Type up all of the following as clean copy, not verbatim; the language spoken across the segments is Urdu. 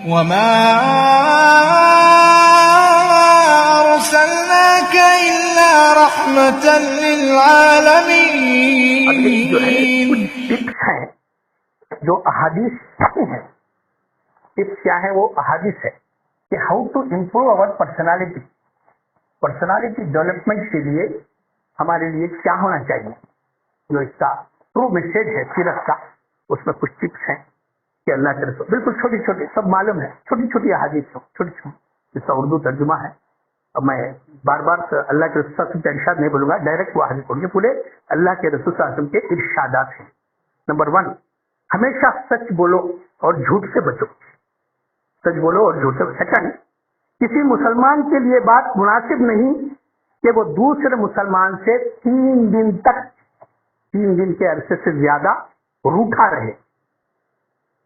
وما أرسلناك إلا رحمة جو ہے للعالمين. کچھ ٹپس ہیں جو احادیث ہیں. ٹپس کیا ہے؟ وہ احادیث ہے کہ how to improve over personality development کے لیے ہمارے لیے کیا ہونا چاہیے. جو اس کا ٹرو میسج ہے سیرت کا، اس میں کچھ ٹپس ہیں کہ اللہ کے رسول بالکل چھوٹی چھوٹی سب معلوم ہے، چھوٹی چھوٹی احادیث چھوٹی چھوٹی، جس کا اردو ترجمہ ہے. اب میں بار بار اللہ کے رسول صلی اللہ علیہ وسلم کا ارشاد نہیں بولوں گا، ڈائریکٹ وہ حدیث پڑھوں گے. پورے اللہ کے رسول صلی اللہ علیہ وسلم کے ارشادات ہیں. نمبر 1، ہمیشہ سچ بولو اور جھوٹ سے بچو. سچ بولو اور جھوٹ سے. سیکنڈ، کسی مسلمان کے لیے بات مناسب نہیں کہ وہ دوسرے مسلمان سے 3 دن کے عرصے سے زیادہ روٹھا رہے.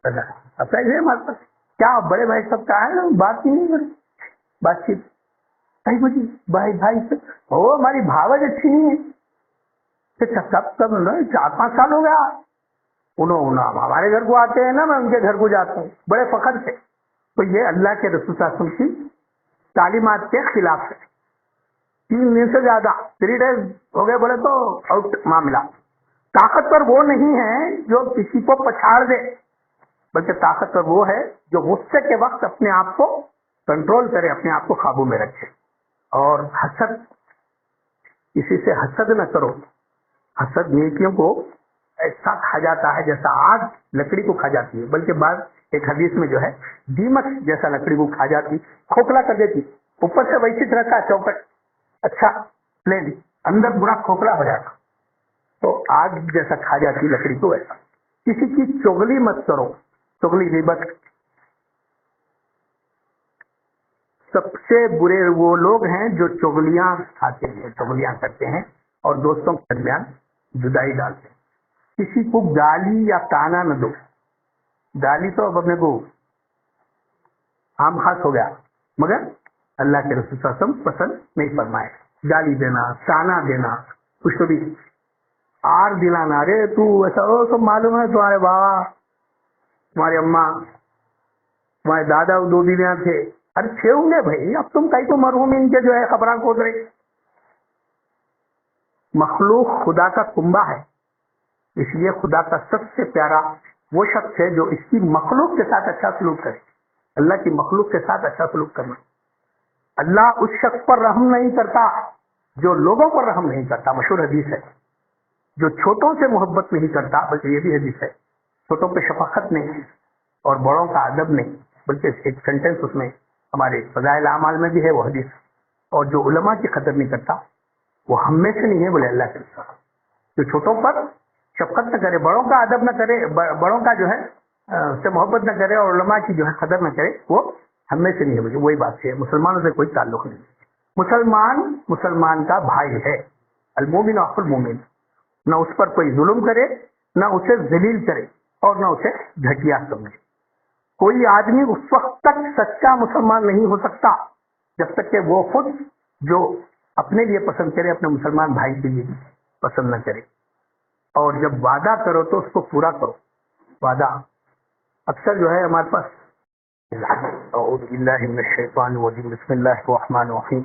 ایسا ہی ہے ہمارے پاس. کیا بڑے بھائی سب کا ہے نا، بات ہی نہیں کرتی، بات چیت بھائی سے وہ ہماری بھاوج اچھی نہیں ہے. کب 4-5 سال ہو گیا انہوں ہمارے گھر کو آتے ہیں نا، میں ان کے گھر کو جاتا ہوں بڑے فخر سے. تو یہ اللہ کے رسول صلی اللہ علیہ وسلم کی تعلیمات کے خلاف ہے. 3 دن سے زیادہ 3 days ہو گئے بولے تو آؤٹ معاملہ. طاقتور وہ نہیں ہے جو کسی کو پچھاڑ دے، بلکہ طاقتور وہ ہے جو غصے کے وقت اپنے آپ کو کنٹرول کرے، اپنے آپ کو قابو میں رکھے. اور حسد، کسی سے حسد نہ کرو. حسد نیکیوں کو ایسا کھا جاتا ہے جیسا آگ لکڑی کو کھا جاتی ہے، بلکہ بعض ایک حدیث میں جو ہے دیمک جیسا لکڑی کو کھا جاتی، کھوکھلا کر دیتی. اوپر سے ویسی طرح کا چوکٹ اچھا پلین، اندر برا کھوکھلا ہو جاتا. تو آگ جیسا کھا جاتی لکڑی کو ویسا. کسی کی چغلی مت کرو، چغلی غیبت. سب سے برے وہ لوگ ہیں جو چغلیاں کھاتے ہیں، چغلیاں کرتے ہیں اور دوستوں کے درمیان جدائی ڈالتے ہیں. کسی کو گالی یا تانا نہ دو. گالی تو اب اپنے کو عام خاص ہو گیا، مگر اللہ کے رسول صلی اللہ علیہ وسلم پسند نہیں فرمائے. گالی دینا، تانا دینا، کچھ تو بھی آر دلانا، ارے تو ایسا سب معلوم ہے تمہارے بابا، تمہاری اماں، تمہارے دادا 2 دن یہاں تھے. ارے تھے ہوں گے بھائی، اب تم کئی تو مرحوم ان کے جو ہے خبریں کھود رہے. مخلوق خدا کا کنبہ ہے، اس لیے خدا کا سب سے پیارا وہ شخص ہے جو اس کی مخلوق کے ساتھ اچھا سلوک کرے. اللہ کی مخلوق کے ساتھ اچھا سلوک کرنا. اللہ اس شخص پر رحم نہیں کرتا جو لوگوں پر رحم نہیں کرتا. مشہور حدیث ہے. جو چھوٹوں سے محبت نہیں کرتا، بلکہ یہ بھی حدیث ہے، چھوٹوں پہ شفقت نہیں اور بڑوں کا ادب نہیں، بلکہ ایک سینٹینس اس میں ہمارے فضائل اعمال میں بھی ہے وہ حدیث. اور جو علماء کی قدر نہیں کرتا وہ ہم میں سے نہیں ہے بولے اللہ کے رسول. جو چھوٹوں پر شفقت نہ کرے، بڑوں کا ادب نہ کرے، بڑوں کا جو ہے سے محبت نہ کرے اور علماء کی جو ہے قدر نہ کرے، وہ ہم میں سے نہیں ہے. مجھے وہی بات ہے، مسلمانوں سے کوئی تعلق نہیں. مسلمان کا بھائی ہے. المومن اخو المومن. نہ اس پر کوئی ظلم کرے، نہ اسے ذلیل کرے اور نہ اسے گھٹیا سمجھے. کوئی آدمی اس وقت تک سچا مسلمان نہیں ہو سکتا جب تک کہ وہ خود جو اپنے لیے پسند کرے اپنے مسلمان بھائی کے لیے پسند نہ کرے. اور جب وعدہ کرو تو اس کو پورا کرو. وعدہ اکثر جو ہے ہمارے پاس، اعوذ باللہ من الشیطان الرجیم، بسم اللہ الرحمن الرحیم،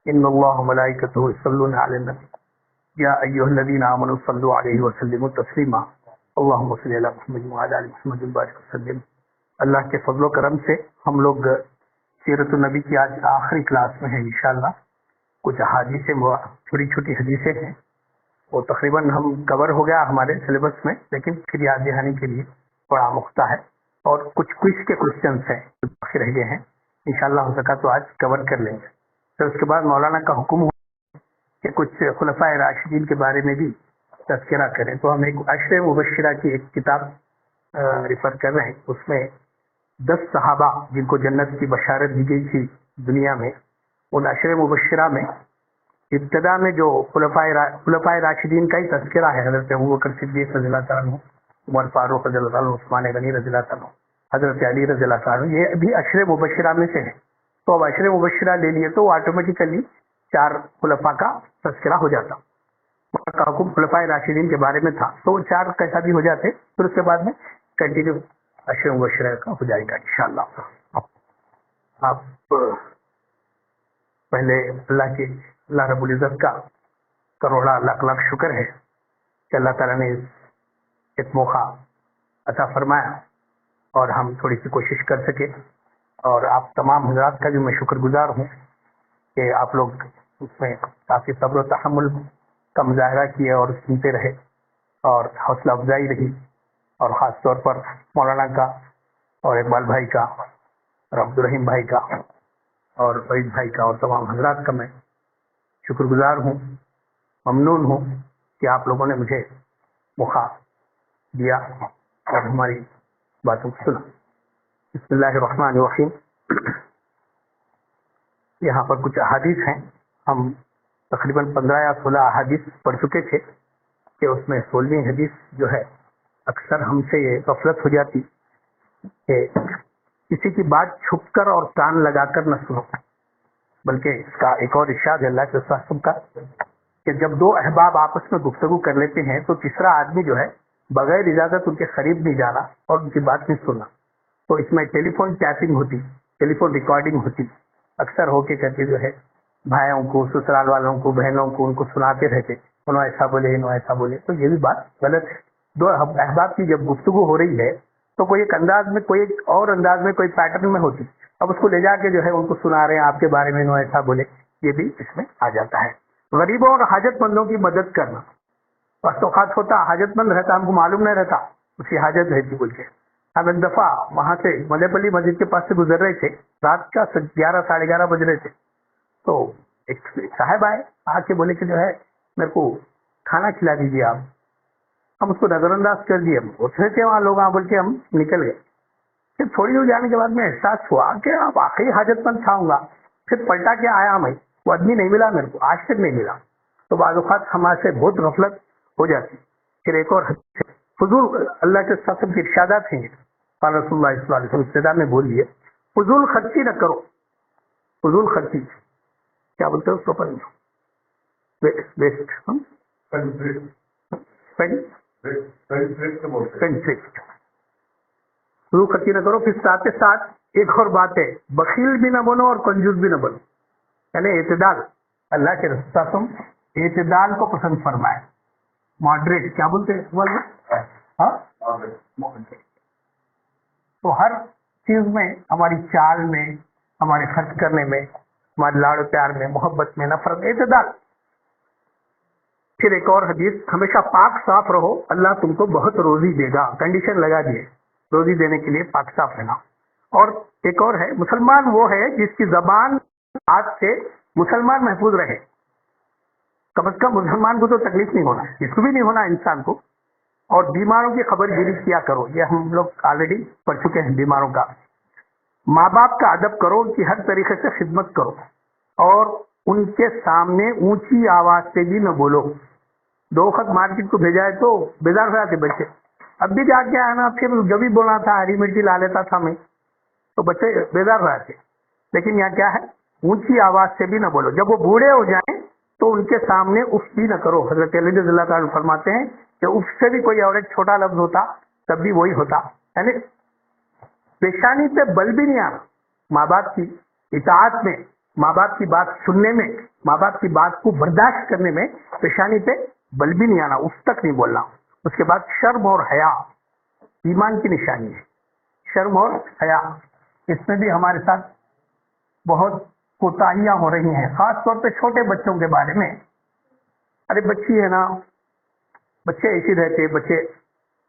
ان اللہ وملائکتہ یصلون علی النبی یا ایھا الذین آمنوا صلوا علیہ وسلموا تسلیما اللهم صل علی محمد وعلی آل محمد وبارک وسلم. اللہ کے فضل و کرم سے ہم لوگ سیرت النبی کی آج آخری کلاس میں ہیں انشاءاللہ. کچھ احادیث چھوٹی چھوٹی حدیثیں ہیں، وہ تقریباً ہم کور ہو گیا ہمارے سلیبس میں، لیکن پھر یاد دہانی کے لیے بڑا مختہ ہے. اور کچھ کوئز کے کوشچنس ہیں جو باقی رہ گئے ہیں، انشاءاللہ ہو سکا تو آج کور کر لیں گے. پھر اس کے بعد مولانا کا حکم ہو کہ کچھ خلفائے راشدین کے بارے میں بھی تذکرہ کریں. تو ہم ایک عشر مبشرہ کی ایک کتاب ریفر کر رہے ہیں. اس میں 10 صحابہ جن کو جنت کی بشارت دی گئی تھی دنیا میں، ان عشر مبشرہ میں ابتدا میں جو خلفائے راشدین کا ہی تذکرہ ہے. حضرت ابوبکر صدیق رضی اللہ تعالیٰ عنہ، عمر فاروق رضی اللہ تعالیٰ عنہ، عثمان غنی رضی اللہ تعالیٰ عنہ، حضرت علی رضی اللہ تعالیٰ عنہ، یہ ابھی عشر مبشرہ میں سے ہے. تو اب عشر مبشرہ لے لیے تو آٹومیٹیکلی 4 خلفاء کا تذکرہ ہو جاتا. کا حکم خلفائے راشدین کے بارے میں تھا تو 4 کیسا بھی ہو جاتے. پھر اس کے بعد میں کنٹینیو عشر مبشرہ کا ہو جائے گا انشاءاللہ. آپ پہلے اللہ رب العزت کا کروڑا لاکھ لاکھ شکر ہے کہ اللہ تعالیٰ نے ایک موقع عطا فرمایا اور ہم تھوڑی سی کوشش کر سکے. اور آپ تمام حضرات کا بھی میں شکر گزار ہوں کہ آپ لوگ اس میں کافی صبر و تحمل کا مظاہرہ کیے اور سنتے رہے اور حوصلہ افزائی رہی. اور خاص طور پر مولانا کا اور اقبال بھائی کا اور عبدالرحیم بھائی کا اور فرید بھائی کا اور تمام حضرات کا میں شکر گزار ہوں, ممنون ہوں کہ آپ لوگوں نے مجھے موقع دیا اور ہماری باتوں کو سنا. بسم اللہ الرحمن الرحیم. یہاں پر کچھ احادیث ہیں. ہم تقریباً 15 یا 16 احادیث پڑھ چکے تھے کہ اس میں 16ویں حدیث جو ہے اکثر ہم سے یہ غفلت ہو جاتی کہ کسی کی بات چھپ کر اور کان لگا کر نہ سنو, بلکہ اس کا ایک اور ارشاد ہے اللہ کے وسلم کا کہ جب دو احباب آپس میں گفتگو کر لیتے ہیں تو تیسرا آدمی جو ہے بغیر اجازت ان کے قریب نہیں جانا اور ان کی بات نہیں سننا. تو اس میں ٹیلی فون ٹیپنگ ہوتی, ٹیلی فون ریکارڈنگ ہوتی, اکثر ہو کے کرتے جو ہے بھائیوں کو, سسرال والوں کو, بہنوں کو ان کو سناتے رہتے, انہوں ایسا بولے, انہوں ایسا بولے. تو یہ بھی بات غلط ہے. دو احباب کی جب گفتگو ہو رہی ہے تو کوئی ایک انداز میں, کوئی ایک اور انداز میں, کوئی پیٹرن میں ہوتی, اب اس کو لے جا کے جو ہے ان کو سنا رہے ہیں آپ کے بارے میں, انہوں ایسا بولے, یہ بھی اس میں آ جاتا ہے. غریبوں اور حاجت مندوں کی مدد کرنا. وقت اوقات ہوتا حاجت مند رہتا, ہم کو معلوم نہیں رہتا اس کی حاجت رہتی بول کے. ہم ایک دفعہ وہاں سے ملیہ پلی مسجد کے پاس سے گزر رہے تھے, رات کا 11 ساڑھے 11 بج رہے تھے. تو ایک صاحب آئے, آ کے بولے کہ جو ہے میرے کو کھانا کھلا دیجیے آپ. ہم اس کو نظر انداز کر دیے, اٹھے تھے وہاں لوگ بول کے ہم نکل گئے. پھر تھوڑی دور جانے کے بعد میں احساس ہوا کہ آپ آخری حاجت مند کھاؤں گا. پھر پلٹا کے آیا میں, وہ آدمی نہیں ملا میرے کو, آج تک نہیں ملا. تو بعض اوقات ہمارے سے بہت غفلت ہو جاتی. پھر ایک اور فضول اللہ کے ساتھ کے ارشادات ہیں, قال رسول اللہ صلی اللہ علیہ وسلم ابتدا میں بول دیے فضول خرچی نہ کرو. فضول خرچی کیا بولتے ہیں اس کو پر فضول خرچی نہ کرو. پھر ساتھ ساتھ ایک اور بات ہے, بخیل بھی نہ بنو اور کنجوس بھی نہ بنو, یعنی اعتدال. اللہ کے رسول صلی اللہ علیہ وسلم اعتدال کو پسند فرمائے. ماڈریٹ کیا بولتے ہیں, تو ہر چیز میں, ہماری چال میں, ہمارے خرچ کرنے میں, ہمارے لاڑ پیار میں, محبت میں, نفرت, اعتدال. پھر ایک اور حدیث, ہمیشہ پاک صاف رہو, اللہ تم کو بہت روزی دے گا. کنڈیشن لگا دیے روزی دینے کے لیے پاک صاف رہنا. اور ایک اور ہے, مسلمان وہ ہے جس کی زبان ہاتھ سے مسلمان محفوظ رہے. کم از کم مسلمان کو تو تکلیف نہیں ہونا, اس کو بھی نہیں ہونا انسان کو. اور بیماروں کی خبر گیری کیا کرو, یہ ہم لوگ آلریڈی پڑھ چکے ہیں بیماروں کا. ماں باپ کا ادب کرو, ان کی ہر طریقے سے خدمت کرو, اور ان کے سامنے اونچی آواز سے بھی نہ بولو. 2 وقت مارکیٹ کو بھیجا ہے تو بیدار ہو جاتے بچے. اب بھی جا کے آیا نا, پھر جب بھی بولنا تھا ہری مرچی لا لیتا تھا میں, تو بچے بیدار ہو جاتے. لیکن یہاں کیا ہے, اونچی آواز سے بھی نہ بولو. جب وہ بوڑھے ہو جائیں تو ان کے سامنے اف بھی نہ کرو. حضرت علی رضی اللہ تعالیٰ فرماتے ہیں کہ اف سے بھی کوئی اور ایک چھوٹا لفظ ہوتا تب بھی وہی ہوتا. یعنی پیشانی پہ بل بھی نہیں آنا. ماں باپ کی اطاعت میں, ماں باپ کی بات سننے میں, ماں باپ کی بات کو برداشت کرنے میں پیشانی پہ بل بھی نہیں آنا, اس تک نہیں بولنا. اس کے بعد شرم اور حیا ایمان کی نشانی ہے. شرم اور حیا, اس میں بھی ہمارے ساتھ بہت کوتاہیاں ہو رہی ہیں, خاص طور پہ چھوٹے بچوں کے بارے میں. ارے بچی ہے نا, بچے ایسے رہتے,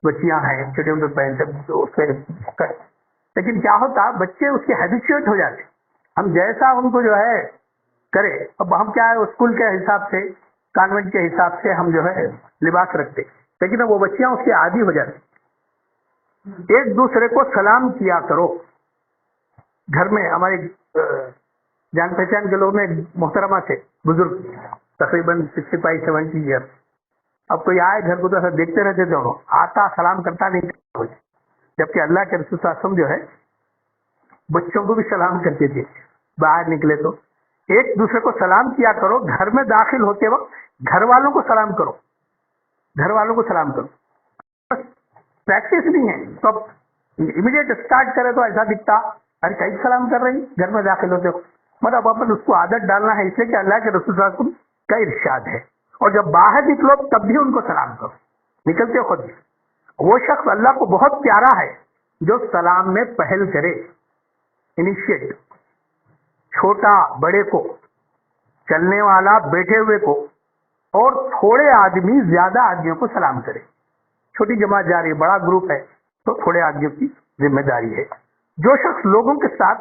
بچیاں ہیں چھوٹے موٹے پہنتے, لیکن کیا ہوتا بچے اس کے ہیبیچویٹ ہو جاتے. ہم جیسا ان کو جو ہے کرے, اب ہم کیا ہے اسکول کے حساب سے, کانوینٹ کے حساب سے ہم جو ہے لباس رکھتے, لیکن اب وہ بچیاں اس کے عادی ہو جاتی. ایک دوسرے کو سلام کیا کرو. گھر میں ہمارے جان پہچان کے لوگ نے محترمہ سے بزرگ تقریباً 65-70 ایئر, اب کوئی آئے گھر کو تو ایسا دیکھتے رہتے تھے, آتا سلام کرتا نہیں. جبکہ اللہ کے رسول صلی اللہ علیہ وسلم جو ہے بچوں کو بھی سلام کرتے تھے. باہر نکلے تو ایک دوسرے کو سلام کیا کرو. گھر میں داخل ہوتے وقت گھر والوں کو سلام کرو, گھر والوں کو سلام کرو. پریکٹس نہیں ہے تو امیڈیٹ اسٹارٹ کرے تو ایسا دکھتا ارے کئی سلام کر رہی گھر میں داخل ہوتے ہو. مطلب اپن اس کو عادت ڈالنا ہے، اس لیے کہ اللہ کے رسول صلی اللہ علیہ وسلم کا ارشاد ہے. اور جب باہر نکلو تب بھی ان کو سلام کرو، نکلتے خود بھی. وہ شخص اللہ کو بہت پیارا ہے جو سلام میں پہل کرے، انیشیٹ، چھوٹا بڑے کو، چلنے والا بیٹھے ہوئے کو، اور تھوڑے آدمی زیادہ آدمیوں کو سلام کرے. چھوٹی جماعت جا رہی ہے، بڑا گروپ ہے تو تھوڑے آدمیوں کی ذمہ داری ہے. جو شخص لوگوں کے ساتھ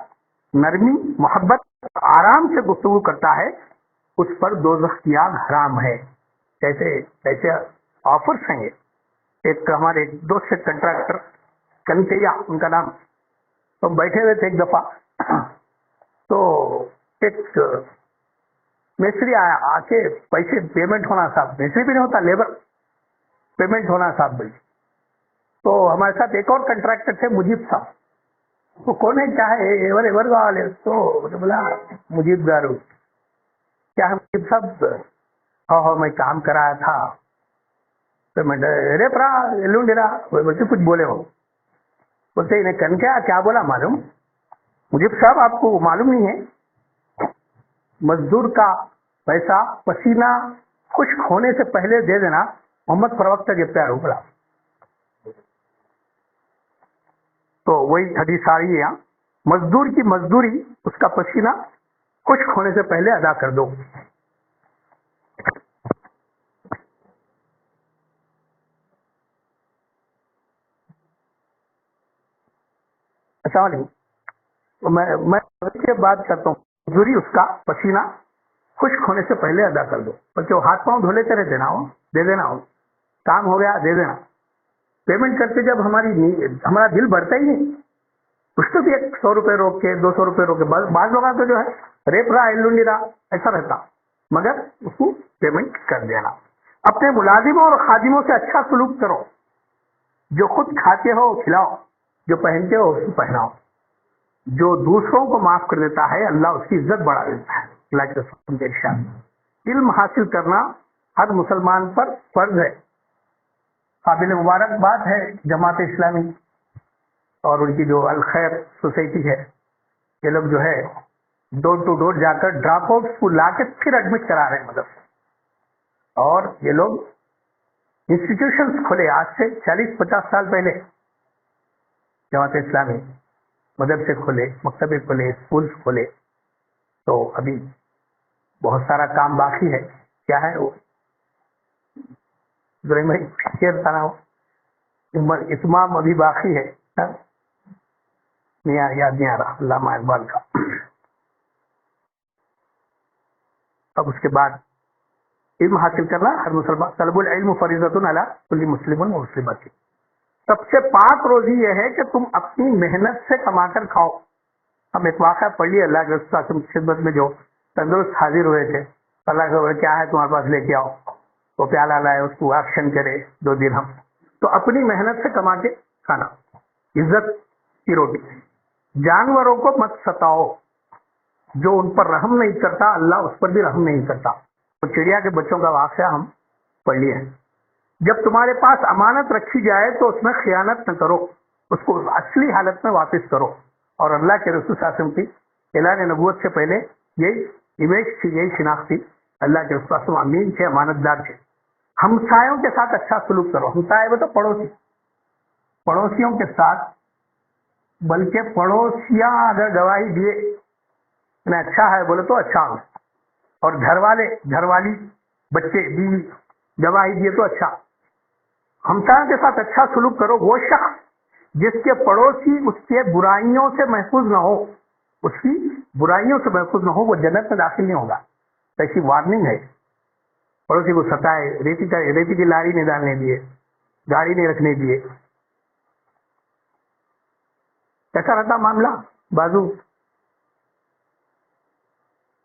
نرمی، محبت، آرام سے گفتگو کرتا ہے اس پر دوزخ کی آگ حرام ہے. ایسے آفرس ہیں. ایک ہمارے ایک دوست سے کنٹریکٹر کنتیا ان کا نام، تو بیٹھے ہوئے تھے ایک دفعہ، تو ایک مستری آیا، آ کے پیسے پیمنٹ ہونا صاحب، مستری بھی نہیں ہوتا، لیبر پیمنٹ ہونا صاحب بھائی. تو ہمارے ساتھ ایک اور کنٹریکٹر تھے مجیب صاحب. وہ کون ہے کیا ہے ایور والے؟ تو بولا مجیب گارو. کیا ہے مجیب صاحب؟ ہاں میں کام کرایا تھا پیمنٹ. ارے پرا لونڈیرا بچے کچھ بولے ہو، بولتے انہیں کن کیا بولا معلوم؟ مجیب صاحب آپ کو معلوم نہیں ہے مزدور کا پیسہ پسینہ خشک ہونے سے پہلے دے دینا محمد پروقت کے پیار بولا. تو وہی حدیث آ رہی ہے یہاں، مزدور کی مزدوری اس کا پسینہ خشک ہونے سے پہلے ادا کر دو. السلام علیکم. میں بات کرتا ہوں، مزدوری اس کا پسینہ خشک ہونے سے پہلے ادا کر دو. بلکہ وہ ہاتھ پاؤں دھو لیتے رہتے نا، ہو دے دینا، ہو کام ہو گیا دے دینا. پیمنٹ کرتے جب ہمارا دل بڑھتا ہی نہیں، اس کو بھی 100 روپے روک کے 200 روپے روک کے، بعض لوگوں کا جو ہے ریپ رہا ایلونی رہا ایسا رہتا، مگر اس کو پیمنٹ کر دینا. اپنے ملازموں اور خادموں سے اچھا سلوک کرو. جو خود کھاتے ہو کھلاؤ، جو پہنتے ہو اس کو پہناؤ. جو دوسروں کو معاف کر دیتا ہے اللہ اس کی عزت بڑھا دیتا ہے. اللہ کے رسول کے ارشاد. علم حاصل کرنا ہر مسلمان پر فرض ہے. قابل مبارکباد ہے جماعت اسلامی اور ان کی جو الخیر سوسائٹی ہے. یہ لوگ جو ہے ڈور ٹو ڈور جا کر ڈراپ آؤٹ کو لا کے پھر ایڈمٹ کرا رہے ہیں مدرسے. اور یہ لوگ انسٹیٹیوشنز کھولے آج سے 40-50 سال پہلے. جماعت اسلامی مدرسے کھولے، مکتبے کھولے، اسکولس کھولے. تو ابھی بہت سارا کام باقی ہے. کیا ہے وہ اتمام ابھی باقی ہے. یاد نہیں آ رہا علامہ اقبال کا. اب اس کے بعد علم حاصل کرنا ہر مسلمان، طلب العلم فریضۃ علی کل مسلم و مسلمۃ. سب سے پاک روزی یہ ہے کہ تم اپنی محنت سے کما کر کھاؤ. ہم ایک واقعہ پڑھ لیے، اللہ کے رسول کی خدمت میں جو تندرست حاضر ہوئے تھے، اللہ کا کیا ہے تمہارے پاس لے کے آؤ. وہ پیالہ لائے، اس کو ایکشن کرے 2 درہم. تو اپنی محنت سے کما کے کھانا، عزت کی روٹی. جانوروں کو مت ستاؤ، جو ان پر رحم نہیں کرتا اللہ اس پر بھی رحم نہیں کرتا. تو چڑیا کے بچوں کا واقعہ ہم پڑھ لیے ہیں. جب تمہارے پاس امانت رکھی جائے تو اس میں خیانت نہ کرو، اس کو اصلی حالت میں واپس کرو. اور اللہ کے رسول صلی اللہ علیہ وسلم کی اعلان نبوت سے پہلے یہی امیج تھی، یہی شناخت تھی. اللہ کے رسول صلی اللہ علیہ وسلم امین تھے، امانت دار تھے. ہمسایوں کے ساتھ اچھا سلوک کرو. ہمسائے وہ تو پڑوسیوں کے ساتھ، بلکہ پڑوسیاں اگر گواہی دیے میں اچھا ہے بولے تو اچھا ہوں، اور گھر والی بچے بیوی گواہی دیے تو اچھا. ہمسایوں کے ساتھ اچھا سلوک کرو. وہ شخص جس کے پڑوسی اس کے برائیوں سے محفوظ نہ ہو، اس کی برائیوں سے محفوظ نہ ہو، وہ جنت میں داخل نہیں ہوگا. ایسی وارننگ ہے. پڑوسی کو ستائے، ریتی کی لاری نہیں ڈالنے دیے، گاڑی نہیں رکھنے دیے. کیسا رہتا معاملہ؟ بازو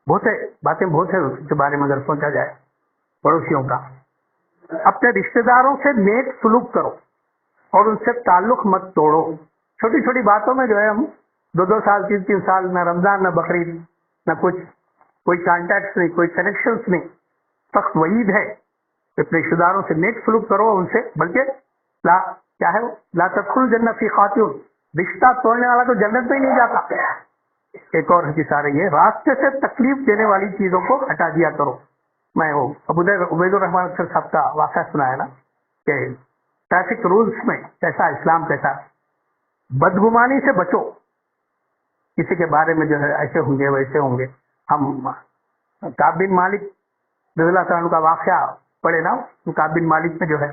بہت باتیں بہت ہے اس کے بارے میں اگر سوچا جائے. پڑوسیوں کا اپنے رشتہ داروں سے نیک سلوک کرو اور ان سے تعلق مت توڑو. چھوٹی چھوٹی باتوں میں جو ہے ہم 2 سال 3 سال، نہ رمضان نہ بقرعید نہ کچھ، کوئی کانٹیکٹس نہیں، کوئی کنیکشنز نہیں. سخت وعید ہے. اپنے رشتہ داروں سے نیک سلوک کرو ان سے، بلکہ لا تدخلوا الجنہ فی خاتون، رشتہ توڑنے والا تو جنت میں ہی نہیں جاتا. ایک اور حدیث آ رہی ہے, راستے سے تکلیف دینے والی چیزوں کو ہٹا دیا کرو. میں وہ عبید الرحمان اختر صاحب کا واقعہ سنا ہے نا, کہ ٹریفک رولس میں کیسا اسلام کیسا, بدگمانی سے بچو, کسی کے بارے میں جو ہے ایسے ہوں گے ویسے ہوں گے. ہم کعب بن مالک رضی اللہ تعالیٰ عنہ کا واقعہ پڑھے نا. کعب بن مالک میں جو ہے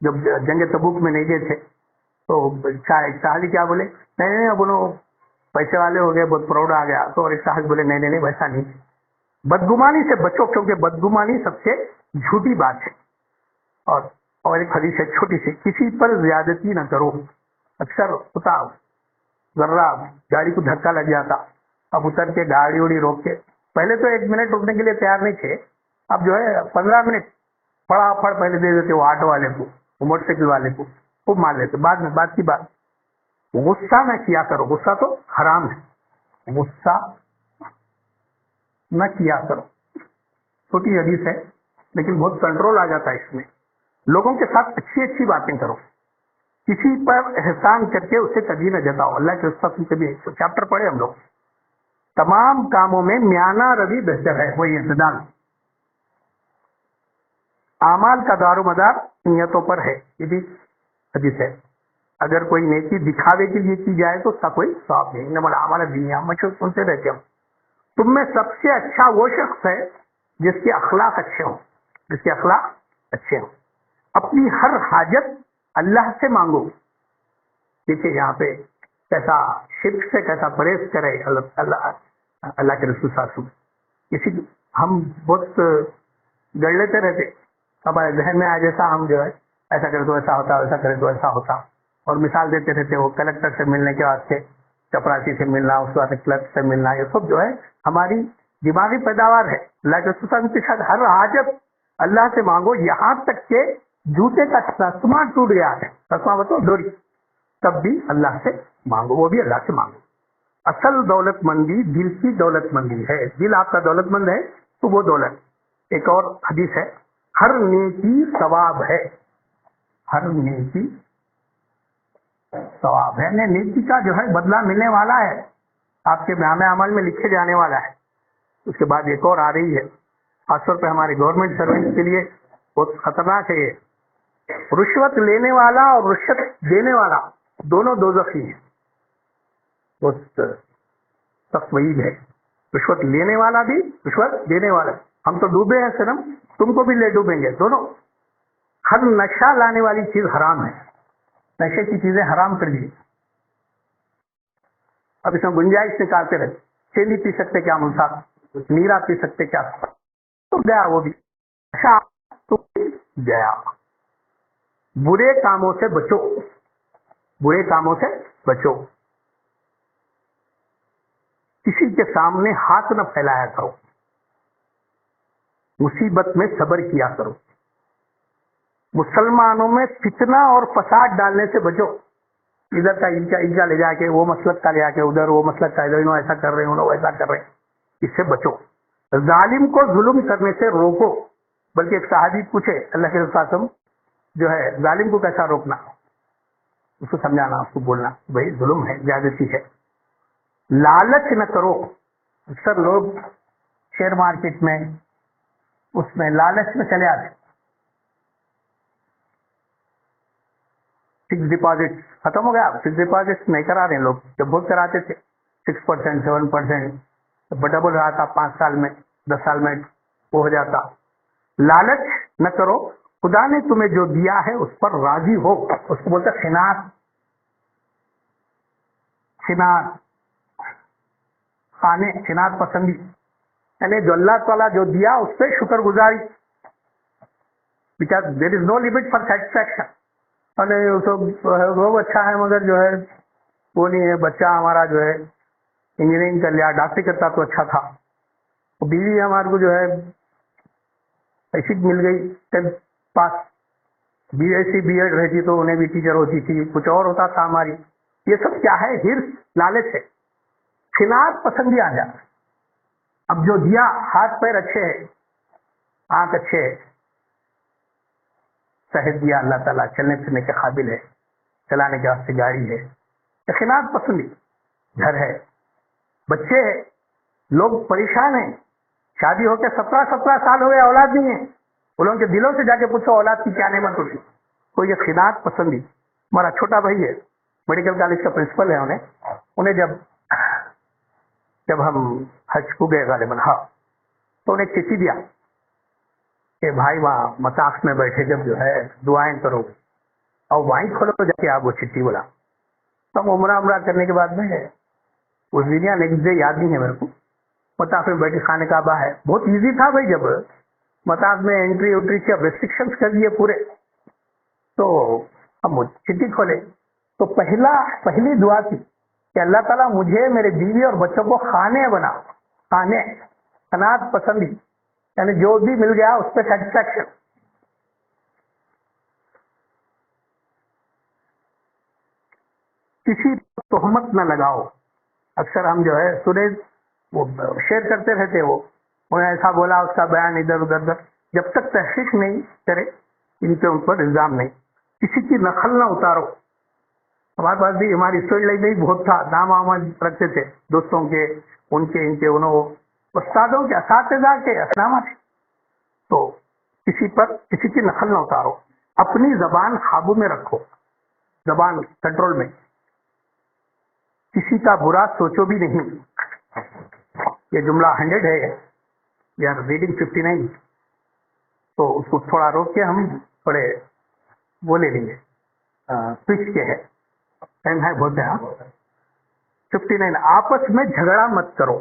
جب جنگ تبوک میں نہیں گئے تھے تو صحابی کیا بولے, نہیں اب انہوں پیسے والے ہو گئے, بہت پراؤڈ آ گیا. تو اور ایک صاحب بولے نہیں ویسا نہیں, بدگمانی سے بچو کیونکہ بدگمانی سب سے جھوٹی بات ہے. اور ایک حدیث ہے چھوٹی سی, کسی پر زیادتی نہ کرو. اکثر ہوتا ذرا گاڑی کو دھکا لگ جاتا, اب اتر کے گاڑی وڑی روک کے, پہلے تو 1 منٹ رکنے کے لیے تیار نہیں تھے, اب جو ہے 15 منٹ پڑا پڑ پہلے دے دیتے وہ آٹو والے کو, وہ موٹر سائیکل والے کو خوب مار لیتے. بعد میں بات کی بات, غصہ نہ کیا کرو, غصہ تو حرام ہے, غصہ نہ کیا کرو. چھوٹی حدیث ہے لیکن بہت کنٹرول آ جاتا ہے اس میں. لوگوں کے ساتھ اچھی باتیں کرو, کسی پر احسان کر کے اسے کبھی نہ جتاؤ. اللہ کے رسول کے بھی چیپٹر پڑھے ہم لوگ. تمام کاموں میں میانہ روی بہتر ہے, وہی اعتدال. اعمال کا دار و مدار نیتوں پر ہے, یہ بھی حدیث ہے. اگر کوئی نیکی دکھاوے کے لیے کی جائے تو اس کا کوئی ثواب نہیں. نہ بڑا ہمارا دنیا مشہور سنتے رہتے ہم. تم میں سب سے اچھا وہ شخص ہے جس کے اخلاق اچھے ہوں, جس کے اخلاق اچھے ہوں. اپنی ہر حاجت اللہ سے مانگو. دیکھیے یہاں پہ کیسا شرک سے کیسا پرہیز کرے اللہ کے رسول صلی اللہ علیہ وسلم. کسی ہم بہت گڑ لیتے رہتے, ہمارے ذہن میں آئے جیسا ہم جو ہے ایسا کرے تو ایسا ہوتا, ایسا کرے تو ایسا ہوتا, اور مثال دیتے رہتے. وہ کلیکٹر سے ملنے کے واسطے چپراسی سے ملنا, اس کے بعد کلرک سے ملنا, یہ سب جو ہے ہماری دماغی پیداوار ہے. اللہ کے رسول کے ساتھ ہر حاجت اللہ سے مانگو, یہاں تک کہ جوتے کا تسمہ ٹوٹ گیا ہے, تسمہ بتو ڈوری, تب بھی اللہ سے مانگو, وہ بھی اللہ سے مانگو. اصل دولت مندی دل کی دولت مندی ہے. دل آپ کا دولت مند ہے تو وہ دولت. ایک اور حدیث ہے, ہر نیکی ثواب ہے, ہر نیکی ثواب ہے. نیکی کا جو ہے بدلہ ملنے والا ہے, آپ کے نام عمل میں لکھے جانے والا ہے. اس کے بعد ایک اور آ رہی ہے, خاص طور پہ ہمارے گورنمنٹ سروینٹ کے لیے بہت خطرناک ہے یہ. رشوت لینے والا اور رشوت دینے والا دونوں دوزخی ہیں. بہت سخت وعید ہے. رشوت لینے والا بھی, رشوت دینے والا. ہم تو ڈوبے ہیں سنم, تم کو بھی لے ڈوبیں گے دونوں. ہر نشہ لانے والی چیز حرام ہے, نشے کی چیزیں حرام کر دی. اب اس میں گنجائش نکالتے رہتے, چینی پی سکتے کیا منصاف, نیرا پی سکتے کیا, تو گیا وہ بھی نشہ تو گیا. برے کاموں سے بچو, برے کاموں سے بچو. کسی کے سامنے ہاتھ نہ پھیلایا کرو, مصیبت میں صبر کیا کرو. مسلمانوں میں فتنہ اور فساد ڈالنے سے بچو. ادھر کا ان کا لے جا کے وہ مسلک کا لے جا کے ادھر, وہ مسلک کا ادھر, انہوں ایسا کر رہے ہیں انہوں ایسا کر رہے ہیں, اس سے بچو. ظالم کو ظلم کرنے سے روکو. بلکہ ایک صحابی پوچھے اللہ کے رسول جو ہے ظالم کو کیسا روکنا, اس کو سمجھانا, اس کو بولنا بھائی ظلم ہے, زیادتی ہے. لالچ نہ کرو. اکثر لوگ شیئر مارکیٹ میں اس میں لالچ میں چلے آتے. فکس ڈپازٹ ختم ہو گیا, فکس ڈپازٹ نہیں کرا رہے لوگ. جب بہت کراتے تھے 6%, 7%, ڈبل رہا تھا 5 سال میں, 10 سال میں وہ ہو جاتا. لالچ نہ کرو. خدا نے تمہیں جو دیا ہے اس پر راضی ہو. اس کو بولتے خناعت. خناعت خانے, خناعت پسندی, یعنی جو اللہ تعالیٰ جو دیا اس پہ شکر گزاری. Because there is no limit for satisfaction. وہ اچھا ہے مگر جو ہے وہ نہیں ہے. بچہ ہمارا جو ہے انجینئرنگ کر لیا, ڈاکٹری کرتا تو اچھا تھا. بیوی ہمارے کو جو ہے ایسی مل گئی 10th پاس, BSc B.Ed رہتی تو انہیں بھی ٹیچر ہوتی تھی, کچھ اور ہوتا تھا ہماری. یہ سب کیا ہے, ہرس, لالچ ہے. خناعت پسندی آ جاتا. اب جو دیا, ہاتھ پیر اچھے ہے, آنکھ اچھے ہے, صحت دیا اللہ تعالیٰ, چلنے پھرنے کے قابل ہے, چلانے کے واسطے گاڑی ہے, یقینات پسندی گھر ہے، بچے ہیں، لوگ پریشان ہیں، شادی ہو کے 17 سال ہو گئے، اولاد نہیں ہے. ان لوگوں کے دلوں سے جا کے پوچھو اولاد کی کیا نعمت ہوتی. کوئی یقینات پسندی. ہمارا چھوٹا بھائی ہے، میڈیکل کالج کا پرنسپل ہے. انہیں جب ہم حج کو گئے غالباً، ہاں، تو انہیں چٹھی دیا کہ بھائی وہاں مطاف میں بیٹھے جب جو ہے دعائیں کرو اور وہیں کھولو تو جا کے آپ وہ چٹھی بولا. تو ہم عمرہ کرنے کے بعد میں اس دن یا نیکسٹ ڈے یاد نہیں ہے میرے کو، مطاف میں بیٹھے خانے کعبہ ہے. بہت ایزی تھا بھائی، جب مطاف میں انٹری وٹری کی اب ریسٹرکشنس کر دیے پورے، تو ہم وہ چٹھی کھولے تو پہلی دعا تھی کہ اللہ تعالیٰ مجھے، میرے بیوی اور بچوں کو خانے بنا. خانے، قناعت پسندی، یعنی جو بھی مل گیا اس پہ سیٹسفیکشن. کسی تہمت نہ لگاؤ. اکثر ہم جو ہے سریش وہ شیئر کرتے رہتے، وہ انہیں ایسا بولا، اس کا بیان ادھر ادھر. جب تک تحقیق نہیں کرے ان پر الزام نہیں. کسی کی نقل نہ اتارو. ہمارے پاس بھی ہماری اسٹوری لائف میں بہت تھا، نام آمد رکھتے تھے دوستوں کے، ان کے انہوں استادوں کے، اساتذہ کے اسنامہ تھے. تو کسی کی نقل نہ اتارو. اپنی زبان قابو میں رکھو، زبان کنٹرول میں. کسی کا برا سوچو بھی نہیں. یہ جملہ 100 ہے، وی آر ریڈنگ 59. تو اس کو تھوڑا روک کے ہم تھوڑے وہ لے لیں گے، سوئچ کے ہے، ٹائم ہے بہت ہے. 59، آپس میں جھگڑا مت کرو.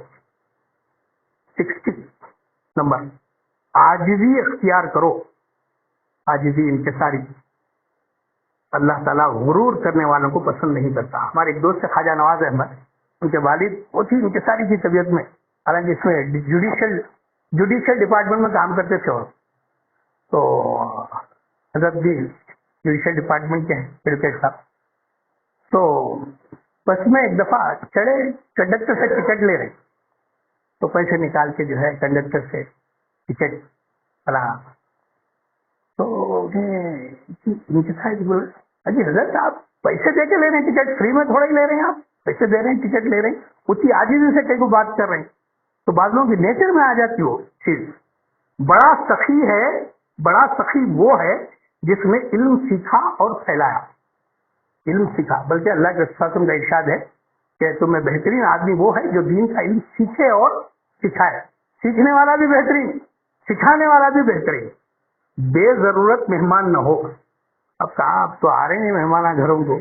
60 نمبر، عاجزی اختیار کرو. عاجزی، انکساری. اللہ تعالیٰ غرور کرنے والوں کو پسند نہیں کرتا. ہمارے ایک دوست ہے خواجہ نواز احمد، ان کے والد بہت ہی انکساری کی طبیعت میں، حالانکہ اس میں جوڈیشل ڈپارٹمنٹ میں کام کرتے تھے. اور تو حضرت جی جوڈیشل ڈپارٹمنٹ کے ہیں ایڈوکیٹ صاحب. تو بس میں ایک دفعہ چڑھے، کنڈکٹر سے ٹکٹ لے رہے، تو پیسے نکال کے جو ہے کنڈکٹر سے ٹکٹ پڑا. تو بول اجی حضرت آپ پیسے دے کے لے رہے ہیں ٹکٹ، فری میں تھوڑا ہی لے رہے ہیں، آپ پیسے دے رہے ہیں ٹکٹ لے رہے ہیں. اسی عاجزی سے کئی کو بات کر رہے ہیں. تو بعض لوگوں کی نیچر میں آ جاتی ہو چیز. بڑا سخی وہ ہے جس نے علم سیکھا اور پھیلایا. علم سیکھا، بلکہ اللہ کے رسول کا ارشاد ہے کہ تمہیں بہترین آدمی وہ ہے جو دین کا علم سیکھے اور سکھائے. سیکھنے والا بھی بہترین، سکھانے والا بھی بہترین. بے ضرورت مہمان نہ ہو. اب کہاں، اب تو آ رہے ہیں مہمان گھروں کو.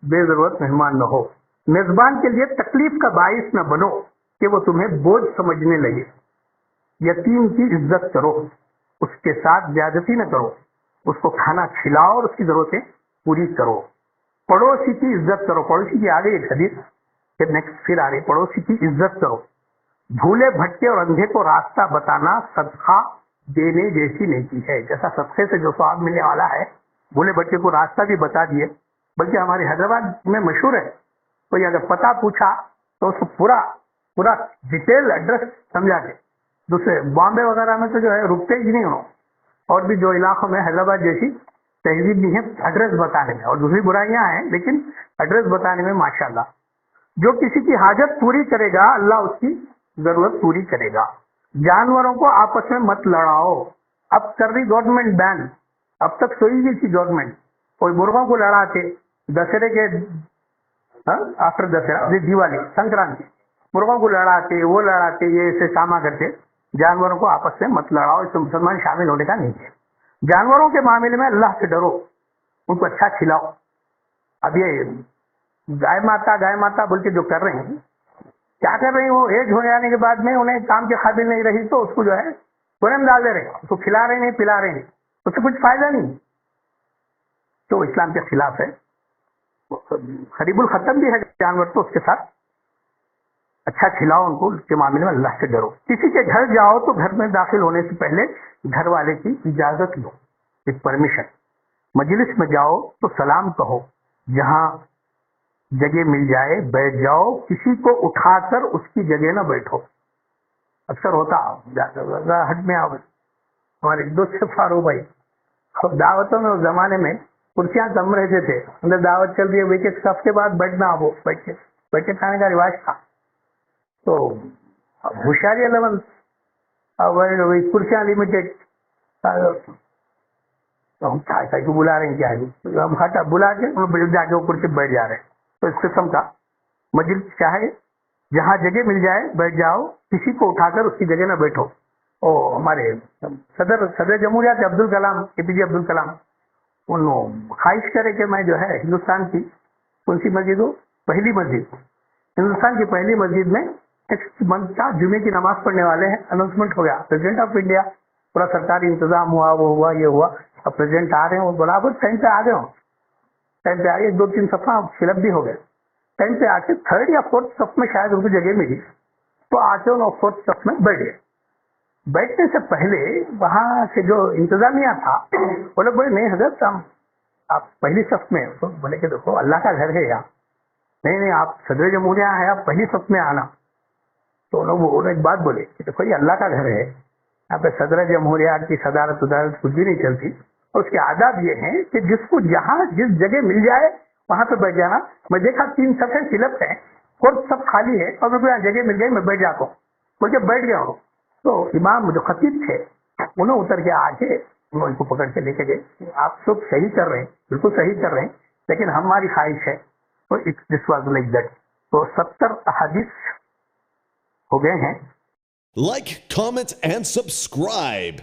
بے ضرورت مہمان نہ ہو. میزبان کے لیے تکلیف کا باعث نہ بنو کہ وہ تمہیں بوجھ سمجھنے لگے. یتیم کی عزت کرو، اس کے ساتھ زیادتی نہ کرو. اس کو کھانا کھلاؤ اور اس کی ضرورتیں پوری کرو. پڑوسی کی عزت کرو. پڑوسی کی آ گئی ایک حدیث کہ نیکسٹ پھر آ رہی. پڑوسی کی عزت کرو. بھولے بھٹکے اور اندھے کو راستہ بتانا صدقہ دینے جیسی نیکی ہے. جیسا صدقے سے جو ثواب ملنے والا ہے، بھولے بھٹکے کو راستہ بھی بتا دیے. بلکہ ہمارے حیدرآباد میں مشہور ہے، کوئی اگر پتہ پوچھا تو اس کو پورا ڈیٹیل ایڈریس سمجھا کے. دوسرے بامبے وغیرہ میں تو جو ہے رکتے ہی نہیں ہو، اور بھی جو علاقوں میں حیدرآباد جیسی تہذیب نہیں ہے ایڈریس بتانے میں، اور دوسری برائیاں ہیں لیکن ایڈریس بتانے میں ماشاءاللہ. جو کسی کی حاجت پوری کرے گا اللہ اس کی ضرورت پوری کرے گا. جانوروں کو آپس میں مت لڑاؤ. اب کر رہی گورنمنٹ بین، اب تک سوئی گئی تھی گورنمنٹ. کوئی مرغوں کو لڑاتے دسہرے کے آفٹر دسہرا، دیوالی، سنکرانتی، مرغوں کو لڑاتے، وہ لڑاتے، یہ ایسے کاما کرتے. جانوروں کو آپس میں مت لڑاؤ، اس میں مسلمان شامل ہونے کا نہیں ہے. جانوروں کے معاملے میں اللہ سے ڈرو، ان کو اچھا کھلاؤ. اب یہ گائے ماتا بول کے جو کر رہے ہیں، کیا کر رہے ہیں، وہ ایج ہو جانے کے بعد میں انہیں کام کے قابل نہیں رہی تو اس کو جو ہے گرم ڈال دے رہے ہیں، اس کو کھلا رہے نہیں، پلا رہے نہیں، اس سے کچھ فائدہ نہیں. تو اسلام کے خلاف ہے. قریب الختم بھی ہے جانور، تو اس کے ساتھ اچھا کھلاؤ ان کو. اس کے معاملے میں اللہ سے ڈرو. کسی کے گھر جاؤ تو گھر میں داخل ہونے سے پہلے گھر والے کی اجازت لو، ایک پرمیشن. مجلس میں جاؤ تو سلام کہو. جہاں جگہ مل جائے بیٹھ جاؤ، کسی کو اٹھا کر اس کی جگہ نہ بیٹھو. اکثر ہوتا ہٹ میں آؤ. ہمارے دوست فاروق بھائی دعوتوں میں اس زمانے میں کرسیاں کم رہتے تھے, اندر دعوت چل رہی ہے, ایک ایک صف کے بعد بیٹھنا, وہ بیٹھ کے کھانے کا رواج تھا. تو ہوشیاری لیول, کرسیاں لمیٹیڈ, تو ہم کیا کو بلا رہے ہیں, کیا ہے ہم ہٹا بلا کے جا کے وہ کرسی بیٹھ جا رہے ہیں. تو اس قسم کا مجلس چاہے جہاں جگہ مل جائے بیٹھ جاؤ, کسی کو اٹھا کر اس کی جگہ نہ بیٹھو. او ہمارے صدر جمہوریہ تھے عبد الکلام, اے پی جے عبد الکلام, انہوں خواہش کرے کہ میں جو ہے ہندوستان کی کون سی مسجد ہو, پہلی مسجد, ہندوستان کی پہلی مسجد میں نیکسٹ منتھ کا جمعے کی نماز پڑھنے والے ہیں. اناؤنسمنٹ ہو گیا, پریزیڈنٹ آف انڈیا, پورا سرکاری انتظام ہوا, وہ ہوا, یہ ہوا. اب پریزیڈنٹ آ رہے ہیں, وہ برابر ٹائم پہ آ گئے ہوں, ٹائم پہ آ گئے, 2-3 صفحہ فل اپ بھی ہو گئے. ٹائم پہ آ کے 3rd یا 4th صف میں شاید ان کو جگہ ملی, تو آ کے انہوں 4th صف میں بیٹھ گئے. بیٹھنے سے پہلے وہاں سے جو انتظامیہ تھا وہ لوگ بولے, نہیں حضرت ہم آپ پہلی صف میں. تو بولے کہ دیکھو اللہ کا گھر ہے یہاں, نہیں آپ صدر جمہوریہ ہیں, آپ پہلی صف میں آنا. تو انہوں نے ایک بات بولے کہ دیکھو یہ اللہ کا گھر ہے, یہاں پہ صدر جمہوریہ کی صدارت کچھ بھی نہیں چلتی, اور اس کے آداب یہ ہیں کہ جس کو جہاں جس جگہ مل جائے وہاں پہ بیٹھ جانا. میں دیکھا 3 صفیں فل اپ ہیں, 4th صف خالی ہے, اور میرے کو یہاں جگہ مل گئی, میں بیٹھ جاتا ہوں. بول کے بیٹھ گیا ہوں. تو امام جو خطیب تھے انہوں اتر کے آ کے انہوں ان کو پکڑ کے لے کے گئے, آپ سب صحیح کر رہے ہیں, بالکل صحیح کر رہے ہیں, لیکن ہماری خواہش ہے. تو دس واز لائک دیٹ. تو 70 احادیث ہو گئے ہیں. Like, comment, and subscribe.